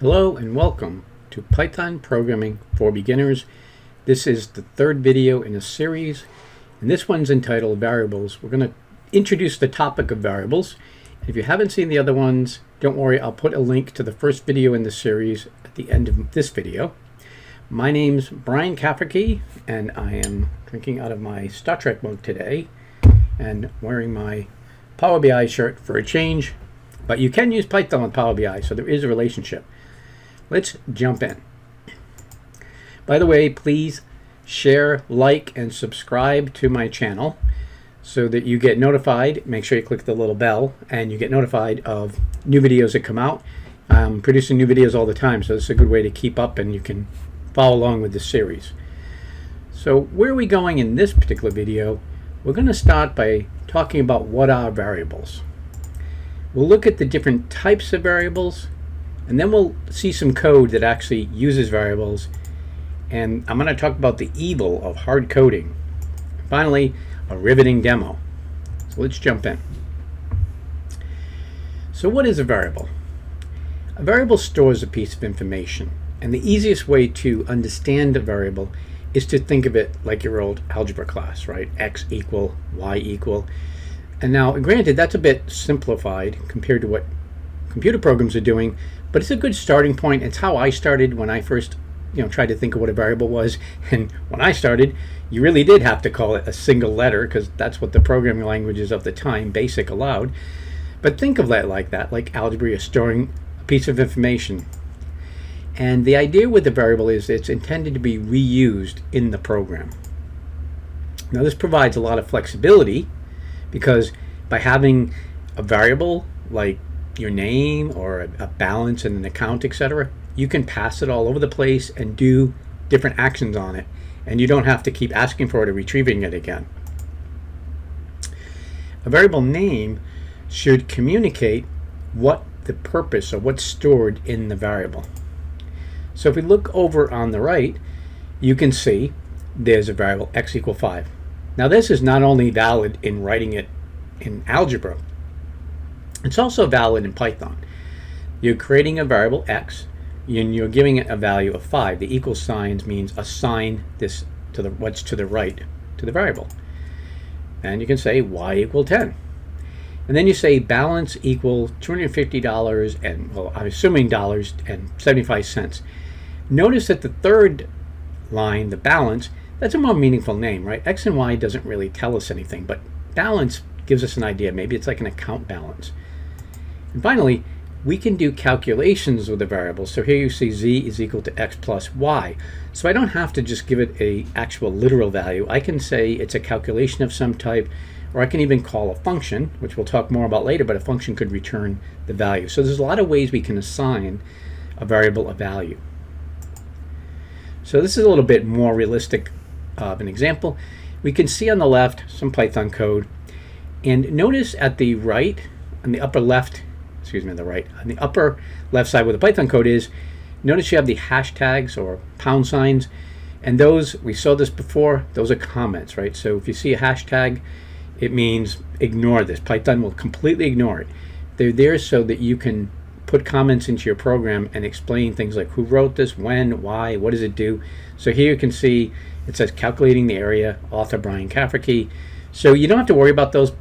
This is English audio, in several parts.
Hello and welcome to Python Programming for Beginners. This is the third video in a series, and this one's entitled Variables. We're going to introduce the topic of variables. If you haven't seen the other ones, don't worry, I'll put a link to the first video in the series at the end of this video. My name's Brian Cafferkey, and I am drinking out of my Star Trek mug today and wearing my Power BI shirt for a change. But you can use Python with Power BI, so there is a relationship. Let's jump in. By the way, please share, like, and subscribe to my channel so that you get notified. Make sure you click the little bell and you get notified of new videos that come out. I'm producing new videos all the time, so this is a good way to keep up and you can follow along with the series. So where are we going in this particular video? We're going to start by talking about what are variables. We'll look at the different types of variables, and then we'll see some code that actually uses variables. And I'm going to talk about the evil of hard coding. Finally, a riveting demo. So let's jump in. So what is a variable? A variable stores a piece of information. And the easiest way to understand a variable is to think of it like your old algebra class, right? X equal, Y equal. And now, granted, that's a bit simplified compared to what computer programs are doing, but it's a good starting point. It's how I started when I first tried to think of what a variable was. And when I started, you really did have to call it a single letter because that's what the programming languages of the time, BASIC, allowed. But think of that like that, like algebra, you're storing a piece of information. And the idea with the variable is it's intended to be reused in the program. Now this provides a lot of flexibility because by having a variable like your name or a balance in an account, etc., you can pass it all over the place and do different actions on it, and you don't have to keep asking for it or retrieving it again. A variable name should communicate what the purpose or what's stored in the variable. So if we look over on the right, you can see there's a variable x equal 5. Now this is not only valid in writing it in algebra, it's also valid in Python. You're creating a variable x and you're giving it a value of 5. The equal signs means assign this to what's to the right to the variable. And you can say y equal 10. And then you say balance equal $250 and, well, I'm assuming dollars and 75 cents. Notice that the third line, the balance, that's a more meaningful name, right? X and Y doesn't really tell us anything, but balance gives us an idea. Maybe it's like an account balance. And finally, we can do calculations with a variable. So here you see z is equal to x plus y. So I don't have to just give it a actual literal value. I can say it's a calculation of some type, or I can even call a function, which we'll talk more about later, but a function could return the value. So there's a lot of ways we can assign a variable a value. So this is a little bit more realistic of an example. We can see on the left some Python code, and notice at the right, on the upper left, on the upper left side where the Python code is, notice you have the hashtags or pound signs, and those, we saw this before, those are comments, right? So if you see a hashtag, it means ignore this. Python will completely ignore it. They're there so that you can put comments into your program and explain things like who wrote this, when, why, what does it do. So here you can see it says calculating the area, author Brian Cafferkey. So you don't have to worry about those,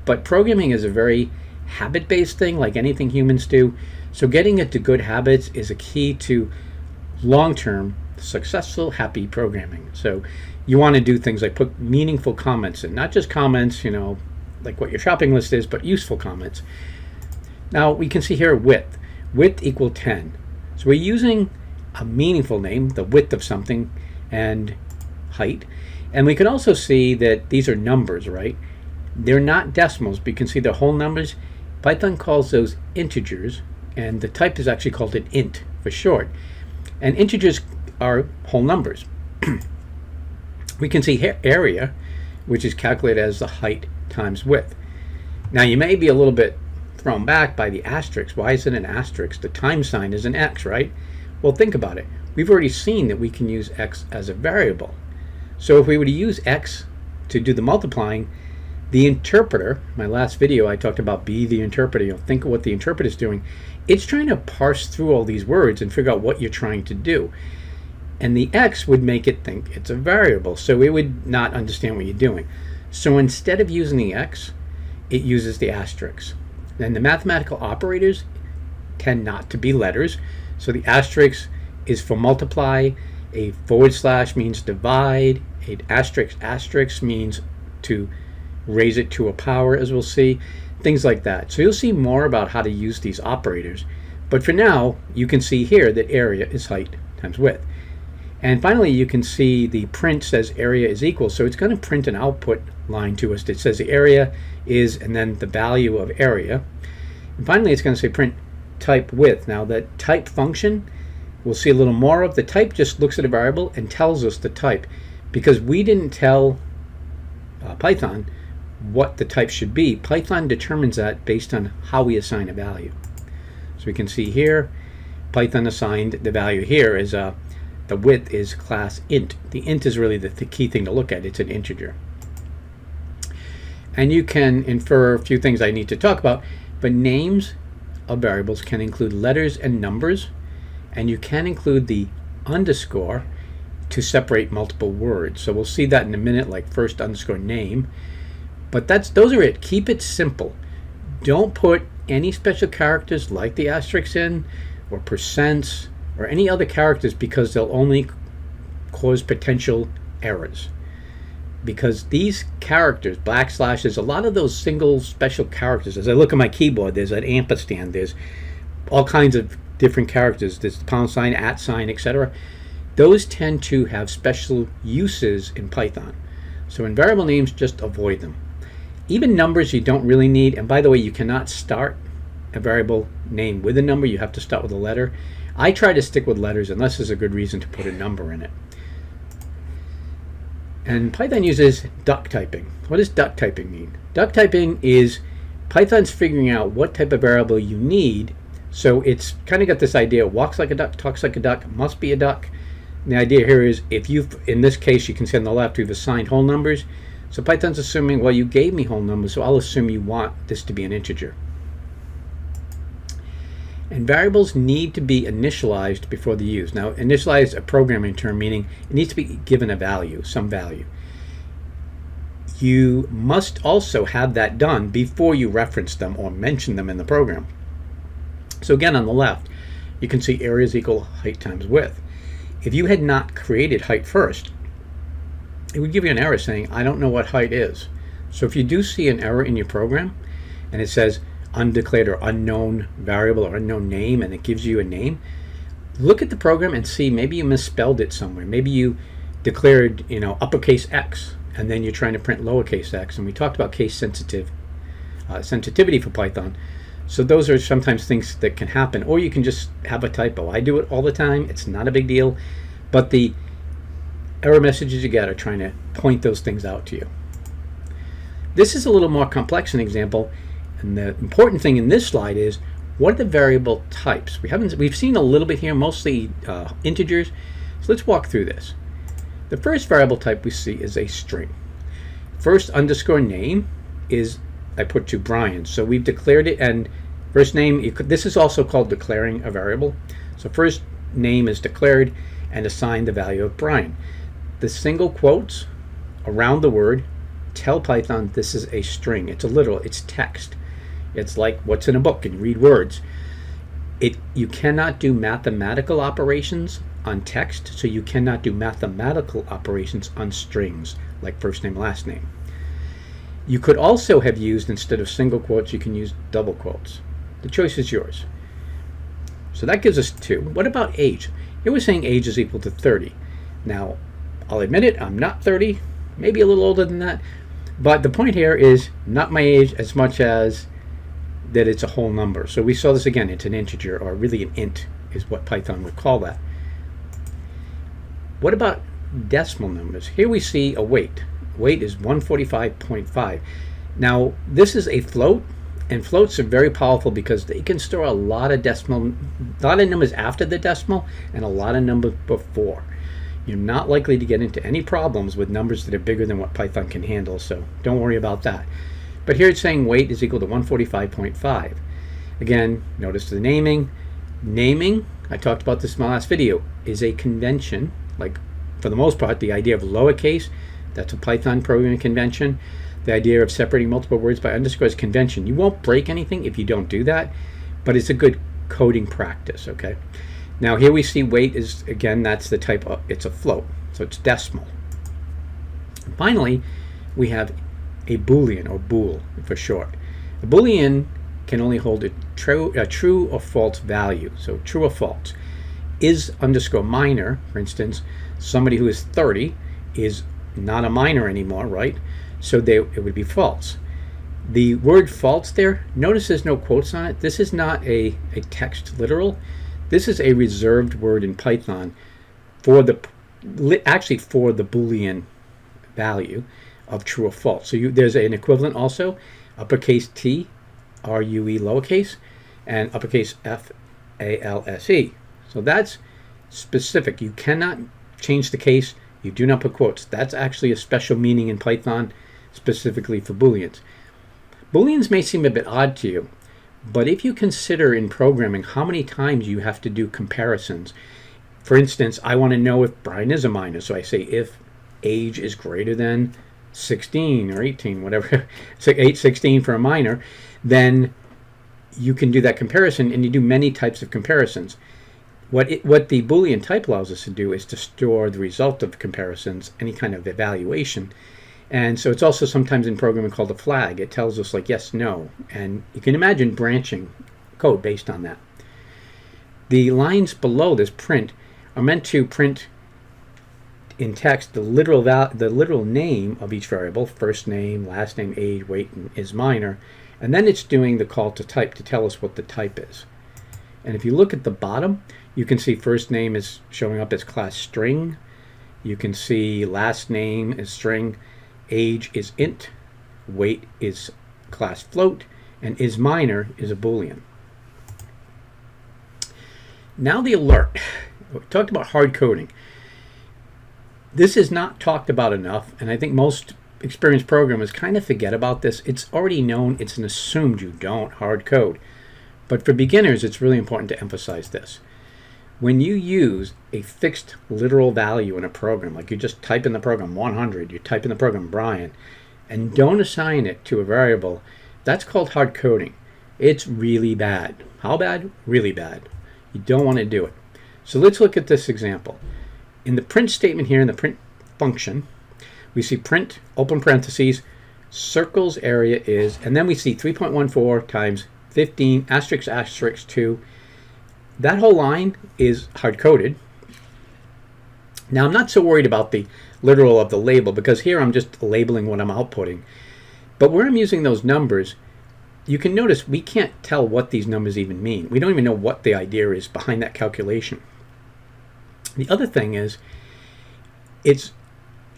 but programming is a very habit-based thing like anything humans do. So getting it to good habits is a key to long-term, successful, happy programming. So you want to do things like put meaningful comments in, not just comments, like what your shopping list is, but useful comments. Now we can see here width equal 10. So we're using a meaningful name, the width of something, and height. And we can also see that these are numbers, right? They're not decimals, but you can see they're whole numbers. Python calls those integers, and the type is actually called an int for short. And integers are whole numbers. We can see here area, which is calculated as the height times width. Now you may be a little bit thrown back by the asterisk. Why is it an asterisk? The time sign is an x, right? Well, think about it. We've already seen that we can use x as a variable. So if we were to use x to do the multiplying, the interpreter, my last video I talked about be the interpreter, think of what the interpreter is doing. it's trying to parse through all these words and figure out what you're trying to do. And the X would make it think it's a variable, so it would not understand what you're doing. So instead of using the X, it uses the asterisk. Then the mathematical operators tend not to be letters, so the asterisk is for multiply, a forward slash means divide, an asterisk means to raise it to a power, as we'll see, things like that. So you'll see more about how to use these operators, but for now you can see here that area is height times width. And finally, you can see the print says area is equal, so it's going to print an output line to us that says the area is, and then the value of area. And finally, it's going to say print type width. Now that type function, we'll see a little more of. The type just looks at a variable and tells us the type, because we didn't tell Python what the type should be. Python determines that based on how we assign a value. So we can see here, Python assigned the value here is the width is class int. The int is really the key thing to look at. It's an integer. And you can infer a few things I need to talk about, but names of variables can include letters and numbers, and you can include the underscore to separate multiple words. So we'll see that in a minute, like first underscore name. But those are it. Keep it simple. Don't put any special characters like the asterisk in, or percents, or any other characters, because they'll only cause potential errors. Because these characters, backslashes, a lot of those single special characters, as I look at my keyboard, there's an ampersand, there's all kinds of different characters, there's the pound sign, at sign, etc. Those tend to have special uses in Python. So in variable names, just avoid them. Even numbers you don't really need, and by the way, you cannot start a variable name with a number, you have to start with a letter. I try to stick with letters unless there's a good reason to put a number in it. And Python uses duck typing. What does duck typing mean? Duck typing is Python's figuring out what type of variable you need. So it's kind of got this idea, walks like a duck, talks like a duck, must be a duck. And the idea here is, if you've, in this case, you can see on the left, we've assigned whole numbers. So Python's assuming, well, you gave me whole numbers, so I'll assume you want this to be an integer. And variables need to be initialized before they're used. Now, initialize is a programming term, meaning it needs to be given a value, some value. You must also have that done before you reference them or mention them in the program. So again, on the left, you can see area is equal height times width. If you had not created height first, it would give you an error saying, I don't know what height is. So if you do see an error in your program, and it says undeclared or unknown variable or unknown name, and it gives you a name, look at the program and see, maybe you misspelled it somewhere. Maybe you declared, uppercase X, and then you're trying to print lowercase x, and we talked about case sensitivity for Python. So those are sometimes things that can happen, or you can just have a typo. I do it all the time. It's not a big deal, but the error messages you get are trying to point those things out to you. This is a little more complex an example, and the important thing in this slide is, what are the variable types? We've seen a little bit here, mostly integers. So let's walk through this. The first variable type we see is a string. First underscore name is, I put to Brian. So we've declared it, and first name, this is also called declaring a variable. So first name is declared and assigned the value of Brian. The single quotes around the word tell Python this is a string. It's a literal, it's text. It's like what's in a book, and you read words. You cannot do mathematical operations on text, so you cannot do mathematical operations on strings, like first name, last name. You could also have used, instead of single quotes, you can use double quotes. The choice is yours. So that gives us 2. What about age? Here we're saying age is equal to 30. Now, I'll admit it, I'm not 30, maybe a little older than that, but the point here is not my age as much as that it's a whole number. So we saw this again, it's an integer, or really an int is what Python would call that. What about decimal numbers? Here we see a weight. Weight is 145.5. Now this is a float, and floats are very powerful because they can store a lot of numbers after the decimal and a lot of numbers before. You're not likely to get into any problems with numbers that are bigger than what Python can handle, so don't worry about that. But here it's saying weight is equal to 145.5. Again, notice the naming. Naming, I talked about this in my last video, is a convention. Like, for the most part, the idea of lowercase, that's a Python programming convention. The idea of separating multiple words by underscore is convention. You won't break anything if you don't do that, but it's a good coding practice, okay? Now here we see weight is, again, that's the type of, it's a float, so it's decimal. And finally, we have a Boolean, or bool for short. A Boolean can only hold a true or false value, so true or false. Is underscore minor, for instance, somebody who is 30 is not a minor anymore, right? So it would be false. The word false there, notice there's no quotes on it. This is not a text literal. This is a reserved word in Python for actually for the Boolean value of true or false. So there's an equivalent also, uppercase T, R-U-E lowercase, and uppercase F-A-L-S-E. So that's specific. You cannot change the case. You do not put quotes. That's actually a special meaning in Python specifically for Booleans. Booleans may seem a bit odd to you, but if you consider in programming how many times you have to do comparisons, for instance, I want to know if Brian is a minor, so I say if age is greater than 16 or 18, whatever, it's like 16 for a minor, then you can do that comparison, and you do many types of comparisons. What the Boolean type allows us to do is to store the result of comparisons, any kind of evaluation. And so it's also sometimes in programming called a flag. It tells us like yes, no, and you can imagine branching code based on that. The lines below this print are meant to print in text the literal name of each variable, first name, last name, age, weight, and is minor, and then it's doing the call to type to tell us what the type is. And if you look at the bottom, you can see first name is showing up as class string. You can see last name is string, age is int, weight is class float, and is minor is a Boolean. Now the alert. We talked about hard coding. This is not talked about enough, and I think most experienced programmers kind of forget about this. It's already known, it's an assumed you don't hard code. But for beginners, it's really important to emphasize this. When you use a fixed literal value in a program, like you just type in the program 100, you type in the program Brian, and don't assign it to a variable, that's called hard coding. It's really bad. How bad? Really bad. You don't want to do it. So let's look at this example. In the print statement here, in the print function, we see print, open parentheses, circles area is, and then we see 3.14 times 15 asterisk asterisk 2. That whole line is hard-coded. Now I'm not so worried about the literal of the label, because here I'm just labeling what I'm outputting. But where I'm using those numbers, you can notice we can't tell what these numbers even mean. We don't even know what the idea is behind that calculation. The other thing is, it's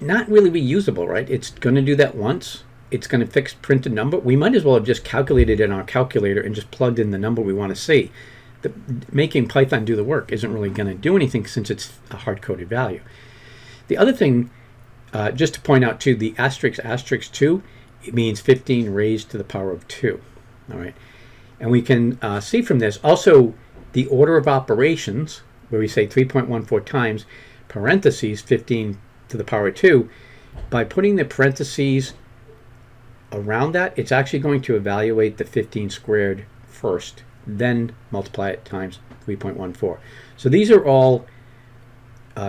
not really reusable, right? It's going to do that once. It's going to print a number. We might as well have just calculated in our calculator and just plugged in the number we want to see. Making Python do the work isn't really going to do anything since it's a hard-coded value. The other thing, just to point out too, the asterisk asterisk 2, it means 15 raised to the power of 2. All right, and we can see from this also the order of operations, where we say 3.14 times parentheses 15 to the power of 2. By putting the parentheses around that, it's actually going to evaluate the 15 squared first, then multiply it times 3.14. So these are all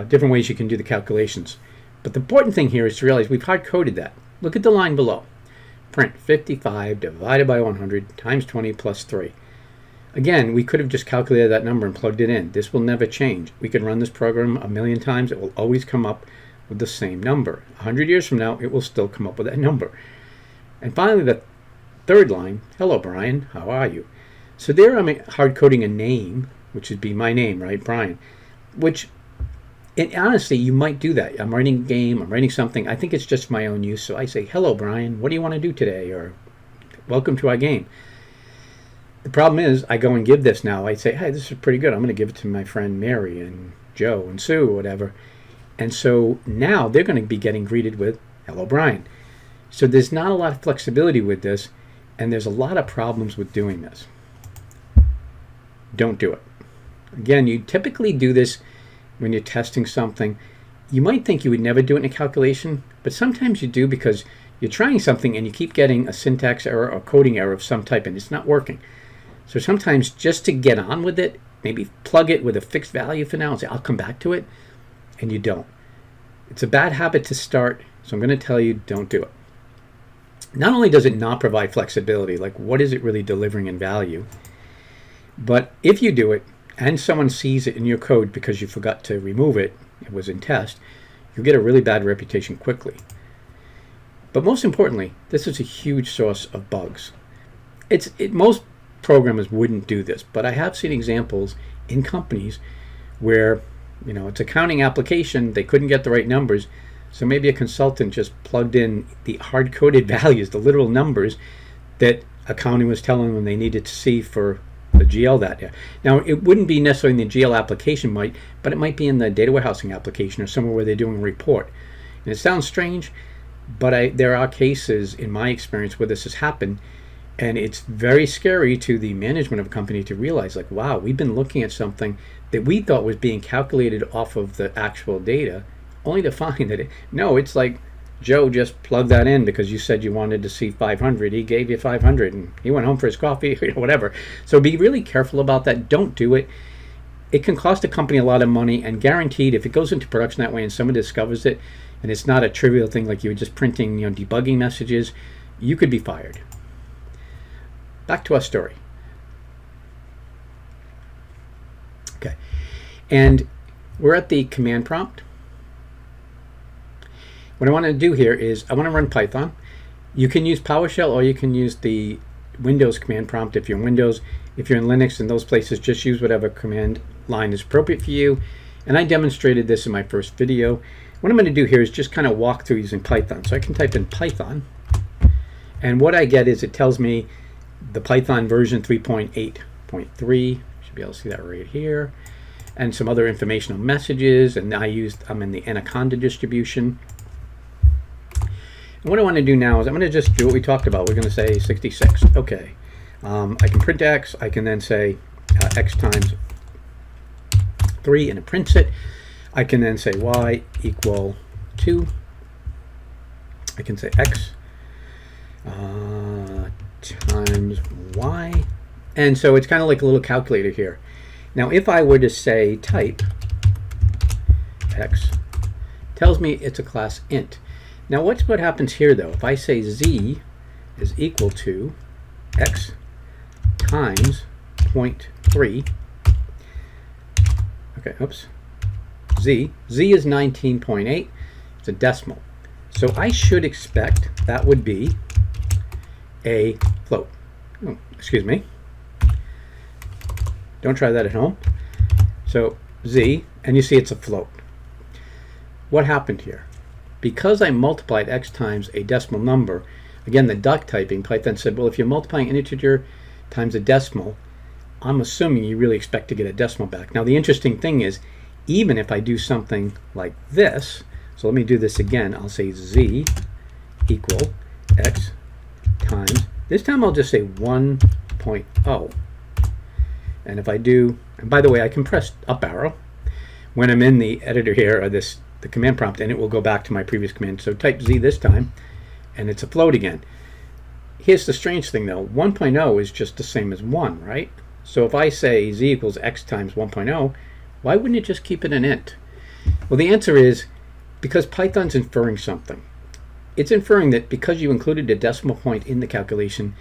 different ways you can do the calculations. But the important thing here is to realize we've hard-coded that. Look at the line below. Print 55 divided by 100 times 20 plus 3. Again, we could have just calculated that number and plugged it in. This will never change. We can run this program a million times. It will always come up with the same number. 100 years from now, it will still come up with that number. And finally, the third line, hello, Brian, how are you? So there I'm hard coding a name, which would be my name, right, Brian, which, and honestly, you might do that. I'm writing a game, I'm writing something. I think it's just my own use. So I say, hello, Brian, what do you want to do today? Or welcome to our game. The problem is I go and give this now. I say, hey, this is pretty good. I'm going to give it to my friend Mary and Joe and Sue or whatever. And so now they're going to be getting greeted with, hello, Brian. So there's not a lot of flexibility with this, and there's a lot of problems with doing this. don't do it. Again, you typically do this when you're testing something. You might think you would never do it in a calculation, but sometimes you do because you're trying something and you keep getting a syntax error or coding error of some type and it's not working. So sometimes just to get on with it, maybe plug it with a fixed value for now and say, I'll come back to it, and you don't. It's a bad habit to start, so I'm going to tell you, don't do it. Not only does it not provide flexibility, like what is it really delivering in value, but if you do it and someone sees it in your code because you forgot to remove it, it was in test, you'll get a really bad reputation quickly. But most importantly, this is a huge source of bugs. Most programmers wouldn't do this, but I have seen examples in companies where, it's accounting application, they couldn't get the right numbers, so maybe a consultant just plugged in the hard-coded values, the literal numbers that accounting was telling them they needed to see for the GL that year. Now, it wouldn't be necessarily in the GL application, but it might be in the data warehousing application or somewhere where they're doing a report. And it sounds strange, but there are cases in my experience where this has happened, and it's very scary to the management of a company to realize, like, wow, we've been looking at something that we thought was being calculated off of the actual data, only to find that it's like Joe just plugged that in because you said you wanted to see 500. He gave you 500 and he went home for his coffee, whatever. So be really careful about that. Don't do it. It can cost a company a lot of money, and guaranteed if it goes into production that way and someone discovers it and it's not a trivial thing like you were just printing debugging messages, you could be fired. Back to our story. Okay, and we're at the command prompt. What I want to do here is I want to run Python. You can use PowerShell or you can use the Windows command prompt if you're in Windows. If you're in Linux, in those places, just use whatever command line is appropriate for you. And I demonstrated this in my first video. What I'm going to do here is just kind of walk through using Python. So I can type in Python, and what I get is it tells me the Python version 3.8.3. Should be able to see that right here. And some other informational messages, and I'm in the Anaconda distribution. And what I want to do now is I'm going to just do what we talked about. We're going to say 66. Okay. I can print x. I can then say x times 3, and it prints it. I can then say y equal 2. I can say x times y. And so it's kind of like a little calculator here. Now if I were to say type x, tells me it's a class int. Now what happens here though? If I say z is equal to x times 0.3, okay, oops, z is 19.8, it's a decimal. So I should expect that would be a float. Oh, excuse me. Don't try that at home. So z, and you see it's a float. What happened here? Because I multiplied x times a decimal number, again, the duck typing, Python said, well, if you're multiplying an integer times a decimal, I'm assuming you really expect to get a decimal back. Now, the interesting thing is, even if I do something like this, so let me do this again. I'll say z equal x times, this time I'll just say 1.0. And if I do, and by the way, I can press up arrow when I'm in the editor here, or the command prompt, and it will go back to my previous command. So type z this time, and it's a float again. Here's the strange thing though, 1.0 is just the same as 1, right? So if I say z equals x times 1.0, why wouldn't it just keep it an int? Well, the answer is because Python's inferring something. It's inferring that because you included a decimal point in the calculation,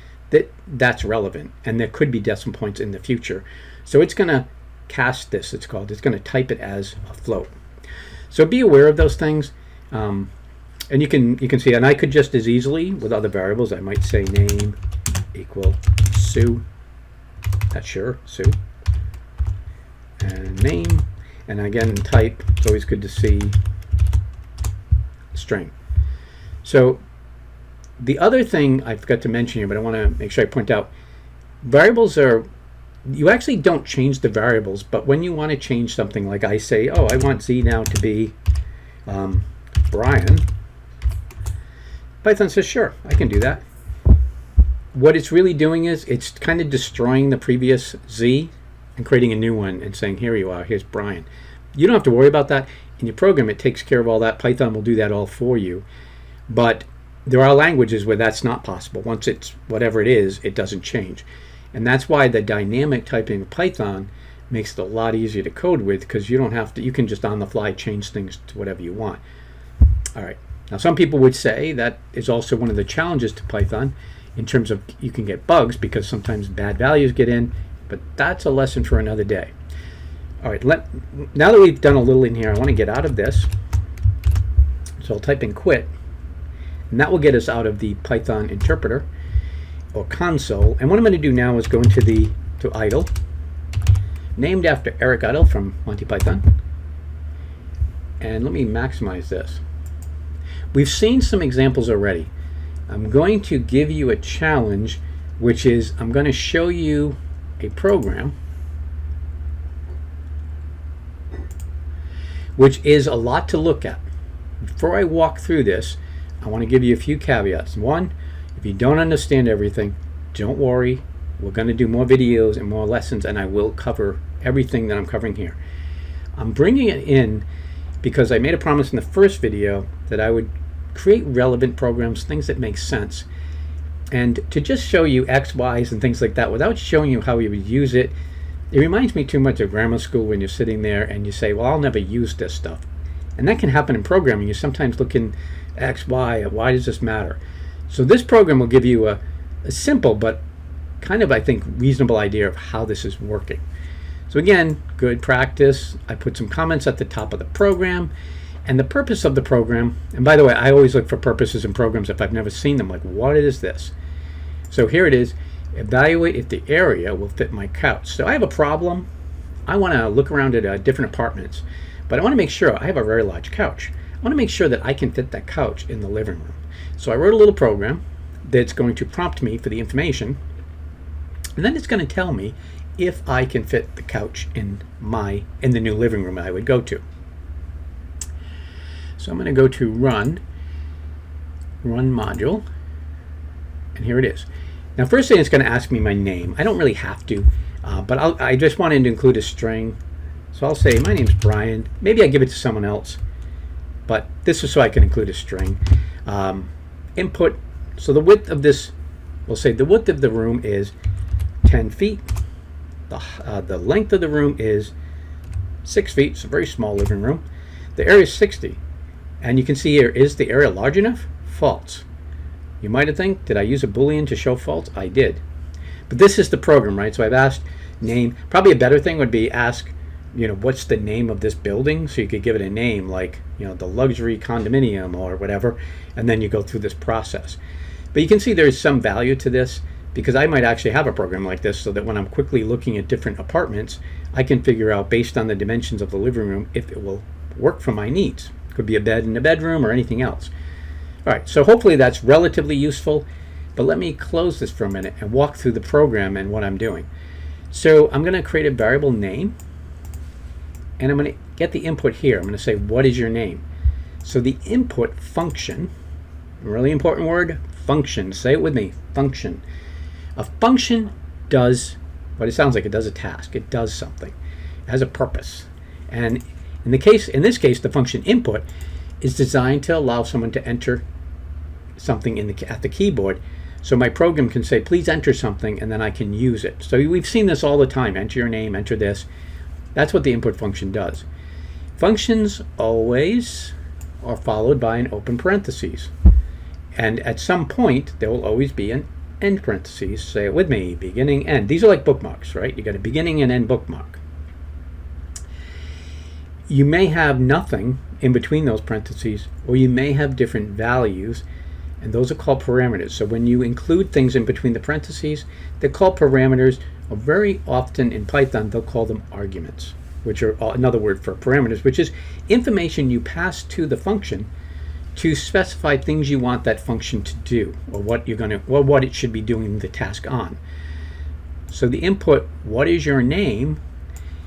that's relevant, and there could be decimal points in the future. So it's going to cast this, it's called. It's going to type it as a float. So be aware of those things. And you can see, and I could just as easily with other variables, I might say name equal Sue. That's sure, Sue. And name, and again type, it's always good to see string. So the other thing I forgot to mention here, but I want to make sure I point out, variables are, you actually don't change the variables, but when you want to change something, like I say, oh, I want z now to be Brian, Python says, sure, I can do that. What it's really doing is it's kind of destroying the previous z and creating a new one and saying, here you are, here's Brian. You don't have to worry about that. In your program, it takes care of all that. Python will do that all for you. But there are languages where that's not possible. Once it's whatever it is, it doesn't change. And that's why the dynamic typing of Python makes it a lot easier to code with, because you don't have to, you can just on the fly change things to whatever you want. All right. Now, some people would say that is also one of the challenges to Python in terms of you can get bugs because sometimes bad values get in, but that's a lesson for another day. All right, now that we've done a little in here, I want to get out of this. So I'll type in quit, and that will get us out of the Python interpreter or console. And what I'm going to do now is go into to idle, named after Eric Idle from Monty Python. And let me maximize this. We've seen some examples already. I'm going to give you a challenge, which is I'm going to show you a program which is a lot to look at. Before I walk through this, I want to give you a few caveats. One, if you don't understand everything, don't worry. We're going to do more videos and more lessons, and I will cover everything that I'm covering here. I'm bringing it in because I made a promise in the first video that I would create relevant programs, things that make sense. And to just show you X, Y's, and things like that without showing you how you would use it, it reminds me too much of grammar school when you're sitting there and you say, well, I'll never use this stuff. And that can happen in programming. You sometimes look in X, Y, why does this matter? So this program will give you a simple but kind of, I think, reasonable idea of how this is working. So again, good practice. I put some comments at the top of the program. And the purpose of the program, and by the way, I always look for purposes in programs if I've never seen them, like what is this? So here it is. Evaluate if the area will fit my couch. So I have a problem. I want to look around at different apartments, but I want to make sure I have a very large couch. I want to make sure that I can fit that couch in the living room. So I wrote a little program that's going to prompt me for the information, and then it's going to tell me if I can fit the couch in the new living room I would go to. So I'm going to go to run module, and here it is. Now, first thing, it's going to ask me my name. I don't really have to, but I just wanted to include a string. So I'll say my name's Brian. Maybe I give it to someone else, but this is so I can include a string. Input. So the width of this, we'll say the width of the room is 10 feet. The length of the room is 6 feet. It's a very small living room. The area is 60. And you can see here, is the area large enough? False. You might have think, did I use a Boolean to show false? I did. But this is the program, right? So I've asked name. Probably a better thing would be ask, what's the name of this building? So you could give it a name like, the luxury condominium or whatever. And then you go through this process. But you can see there's some value to this because I might actually have a program like this so that when I'm quickly looking at different apartments, I can figure out based on the dimensions of the living room if it will work for my needs. It could be a bed in the bedroom or anything else. All right, so hopefully that's relatively useful, but let me close this for a minute and walk through the program and what I'm doing. So I'm going to create a variable name, and I'm going to get the input here. I'm going to say, what is your name? So the input function, really important word, function. Say it with me, function. A function does what it sounds like. It does a task. It does something. It has a purpose. And in this case, the function input is designed to allow someone to enter something at the keyboard. So my program can say, please enter something, and then I can use it. So we've seen this all the time. Enter your name, enter this. That's what the input function does. Functions always are followed by an open parentheses. And at some point, there will always be an end parentheses. Say it with me, beginning, end. These are like bookmarks, right? You got a beginning and end bookmark. You may have nothing in between those parentheses, or you may have different values, and those are called parameters. So when you include things in between the parentheses, they're called parameters, or very often in Python, they'll call them arguments, which are another word for parameters, which is information you pass to the function to specify things you want that function to do, or what it should be doing the task on. So the input, what is your name,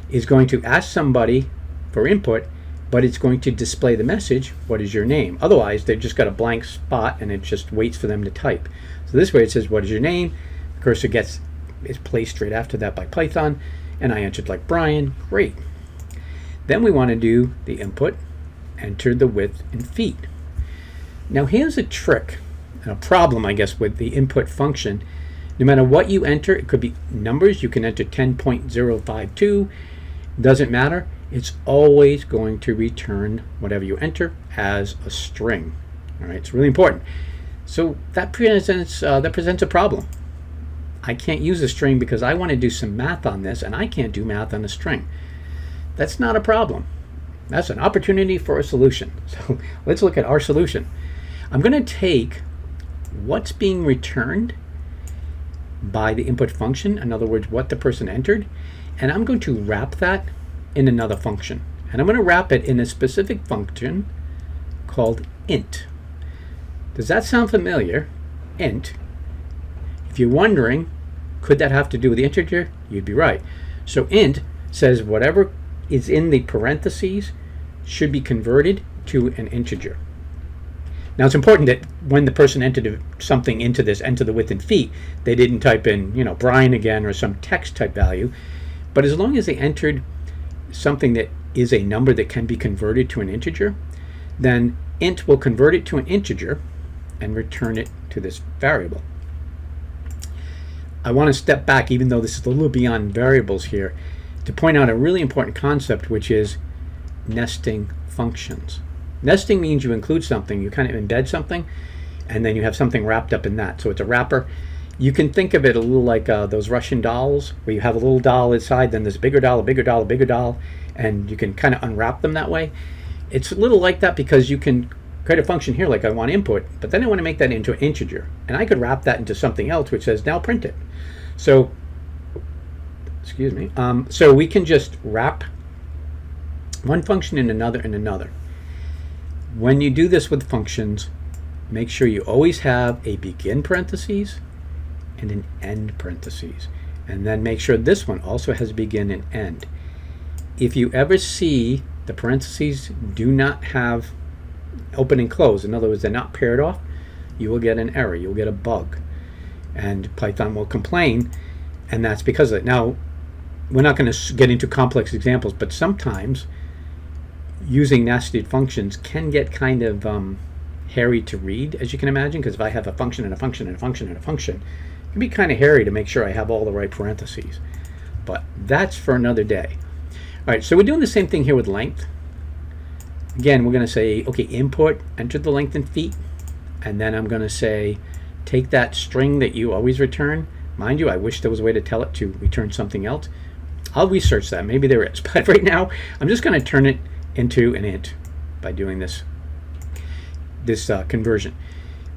is going to ask somebody for input, but it's going to display the message, what is your name? Otherwise, they've just got a blank spot and it just waits for them to type. So this way it says, what is your name? The cursor is placed straight after that by Python, and I entered like Brian. Great. Then we want to do the input, enter the width in feet. Now here's a trick, and a problem, I guess, with the input function. No matter what you enter, it could be numbers. You can enter 10.052. Doesn't matter. It's always going to return whatever you enter as a string. All right, it's really important. So that presents a problem. I can't use a string because I want to do some math on this, and I can't do math on a string. That's not a problem. That's an opportunity for a solution. So let's look at our solution. I'm going to take what's being returned by the input function, in other words, what the person entered, and I'm going to wrap that in another function. And I'm going to wrap it in a specific function called int. Does that sound familiar? Int. If you're wondering, could that have to do with the integer? You'd be right. So int says whatever is in the parentheses should be converted to an integer. Now it's important that when the person entered something into this, enter the width in feet, they didn't type in, Brian again or some text type value. But as long as they entered something that is a number that can be converted to an integer, then int will convert it to an integer and return it to this variable. I want to step back, even though this is a little beyond variables here, to point out a really important concept, which is nesting functions. Nesting means you include something, you kind of embed something, and then you have something wrapped up in that. So it's a wrapper. You can think of it a little like those Russian dolls, where you have a little doll inside, then there's a bigger doll, a bigger doll, a bigger doll, and you can kind of unwrap them that way. It's a little like that because you can create a function here like I want input, but then I want to make that into an integer. And I could wrap that into something else which says now print it. So, excuse me. So we can just wrap one function in another and another. When you do this with functions, make sure you always have a begin parentheses and an end parentheses. And then make sure this one also has begin and end. If you ever see the parentheses do not have open and close, in other words, they're not paired off, you will get an error, you'll get a bug. And Python will complain, and that's because of it. Now, we're not going to get into complex examples, but sometimes using nested functions can get kind of hairy to read, as you can imagine, because if I have a function and a function and a function and a function, it can be kind of hairy to make sure I have all the right parentheses. But that's for another day. All right, so we're doing the same thing here with length. Again, we're going to say, okay, input, enter the length in feet, and then I'm going to say, take that string that you always return. Mind you, I wish there was a way to tell it to return something else. I'll research that. Maybe there is. But right now, I'm just going to turn it into an int by doing this conversion.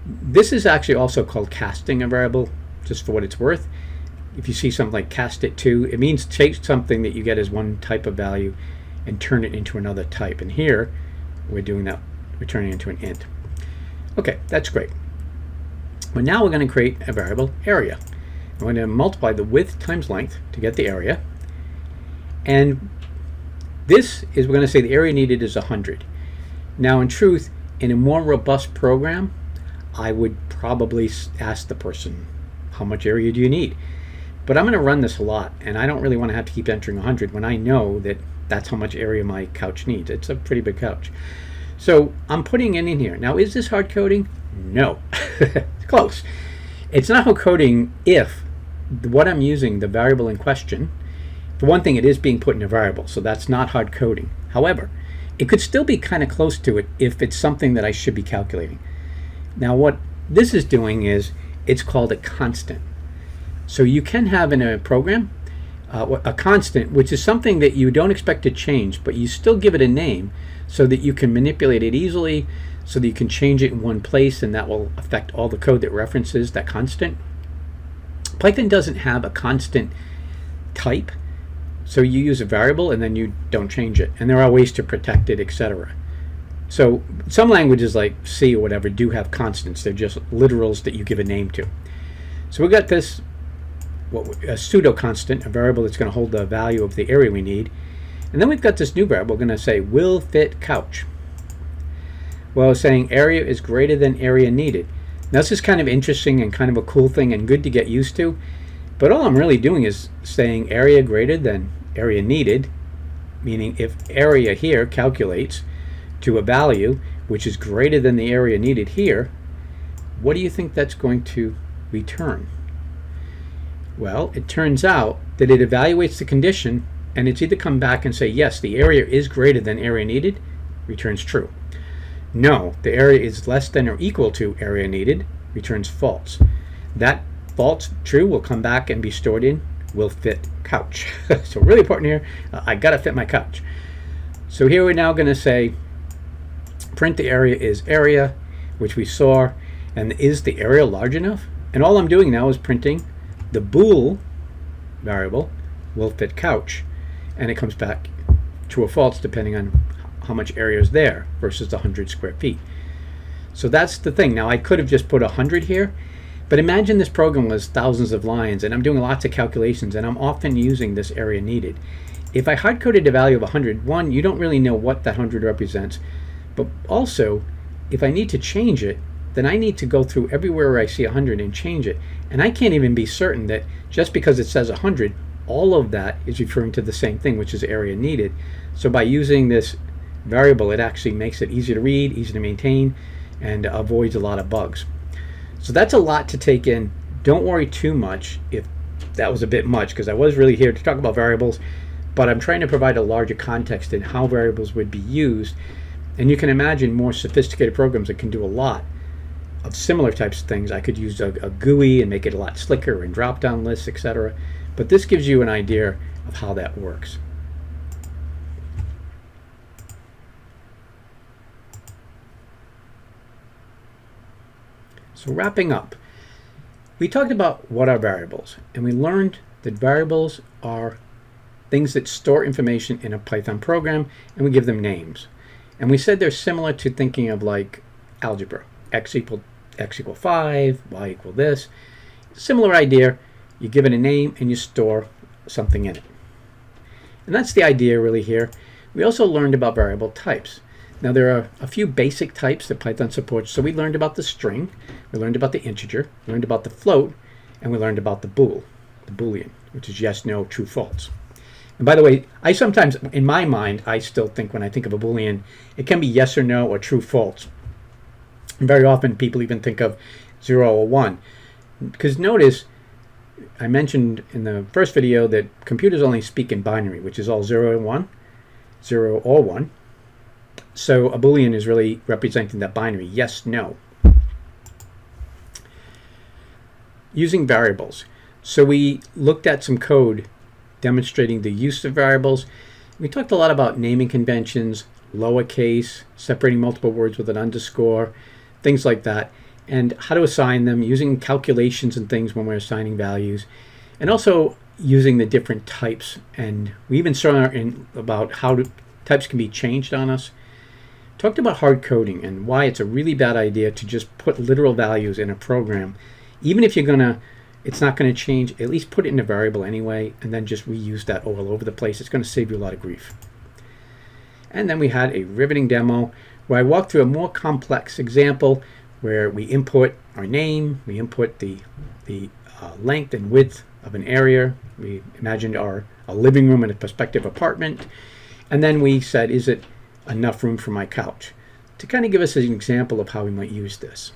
This is actually also called casting a variable, just for what it's worth. If you see something like cast it to, it means take something that you get as one type of value and turn it into another type. And here, we're doing that, we're turning it into an int. Okay, that's great. But now we're going to create a variable area. We're going to multiply the width times length to get the area. And this is, we're going to say the area needed is 100. Now, in truth, in a more robust program, I would probably ask the person, how much area do you need? But I'm going to run this a lot, and I don't really want to have to keep entering 100 when I know that that's how much area my couch needs. It's a pretty big couch. So I'm putting it in here. Now, is this hard coding? No. It's close. It's not hard coding if what I'm using, the variable in question, for one thing, it is being put in a variable, so that's not hard coding. However, it could still be kind of close to it if it's something that I should be calculating. Now, what this is doing is it's called a constant. So you can have in a program a constant, which is something that you don't expect to change, but you still give it a name so that you can manipulate it easily, so that you can change it in one place, and that will affect all the code that references that constant. Python doesn't have a constant type, so you use a variable and then you don't change it, and there are ways to protect it, etc. So some languages like C or whatever do have constants. They're just literals that you give a name to. So we've got this a pseudo constant, a variable that's going to hold the value of the area we need, and then we've got this new variable. We're going to say will fit couch. Well, it's saying area is greater than area needed. Now, this is kind of interesting and kind of a cool thing and good to get used to. But all I'm really doing is saying area greater than area needed, meaning if area here calculates to a value which is greater than the area needed here, what do you think that's going to return? Well, it turns out that it evaluates the condition, and it's either come back and say, yes, the area is greater than area needed, returns true. No, the area is less than or equal to area needed, returns false. That false true will come back and be stored in will fit couch. So really important here, I gotta fit my couch. So here we're now gonna say print the area is area, which we saw, and is the area large enough? And all I'm doing now is printing the bool variable will fit couch, and it comes back true or false depending on how much area is there versus the 100 square feet. So that's the thing. Now I could have just put 100 here, but imagine this program was thousands of lines and I'm doing lots of calculations and I'm often using this area needed. If I hard-coded a value of 100, one, you don't really know what that 100 represents, but also if I need to change it, then I need to go through everywhere where I see 100 and change it. And I can't even be certain that just because it says 100, all of that is referring to the same thing, which is area needed. So by using this variable, it actually makes it easy to read, easy to maintain, and avoids a lot of bugs. So that's a lot to take in. Don't worry too much if that was a bit much, because I was really here to talk about variables, but I'm trying to provide a larger context in how variables would be used. And you can imagine more sophisticated programs that can do a lot of similar types of things. I could use a GUI and make it a lot slicker and drop-down lists, etc. But this gives you an idea of how that works. So wrapping up, we talked about what are variables, and we learned that variables are things that store information in a Python program, and we give them names. And we said they're similar to thinking of like algebra, x equal 5, y equal this. Similar idea, you give it a name and you store something in it. And that's the idea really here. We also learned about variable types. Now there are a few basic types that Python supports. So we learned about the string, we learned about the integer, we learned about the float, and we learned about the bool, the boolean, which is yes, no, true, false. And by the way, I sometimes, in my mind, I still think when I think of a boolean, it can be yes or no or true, false. And very often people even think of 0 or 1. Because notice, I mentioned in the first video that computers only speak in binary, which is all 0 and 1, 0 or 1. So a boolean is really representing that binary, yes, no. Using variables. So we looked at some code demonstrating the use of variables. We talked a lot about naming conventions, lowercase, separating multiple words with an underscore, things like that, and how to assign them, using calculations and things when we're assigning values, and also using the different types. And we even saw about how types can be changed on us. Talked about hard coding and why it's a really bad idea to just put literal values in a program. Even if it's not going to change, at least put it in a variable anyway, and then just reuse that all over the place. It's going to save you a lot of grief. And then we had a riveting demo where I walked through a more complex example where we input our name, we input the length and width of an area. We imagined a living room in a prospective apartment. And then we said, is it enough room for my couch? To kind of give us an example of how we might use this.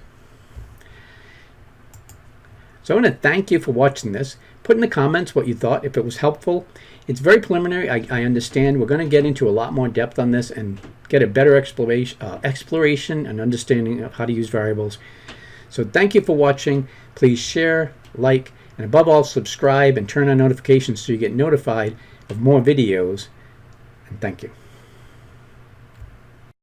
So I want to thank you for watching this. Put in the comments what you thought, if it was helpful. It's very preliminary, I understand. We're going to get into a lot more depth on this and get a better exploration and understanding of how to use variables. So thank you for watching. Please share, like, and above all, subscribe and turn on notifications so you get notified of more videos. And thank you.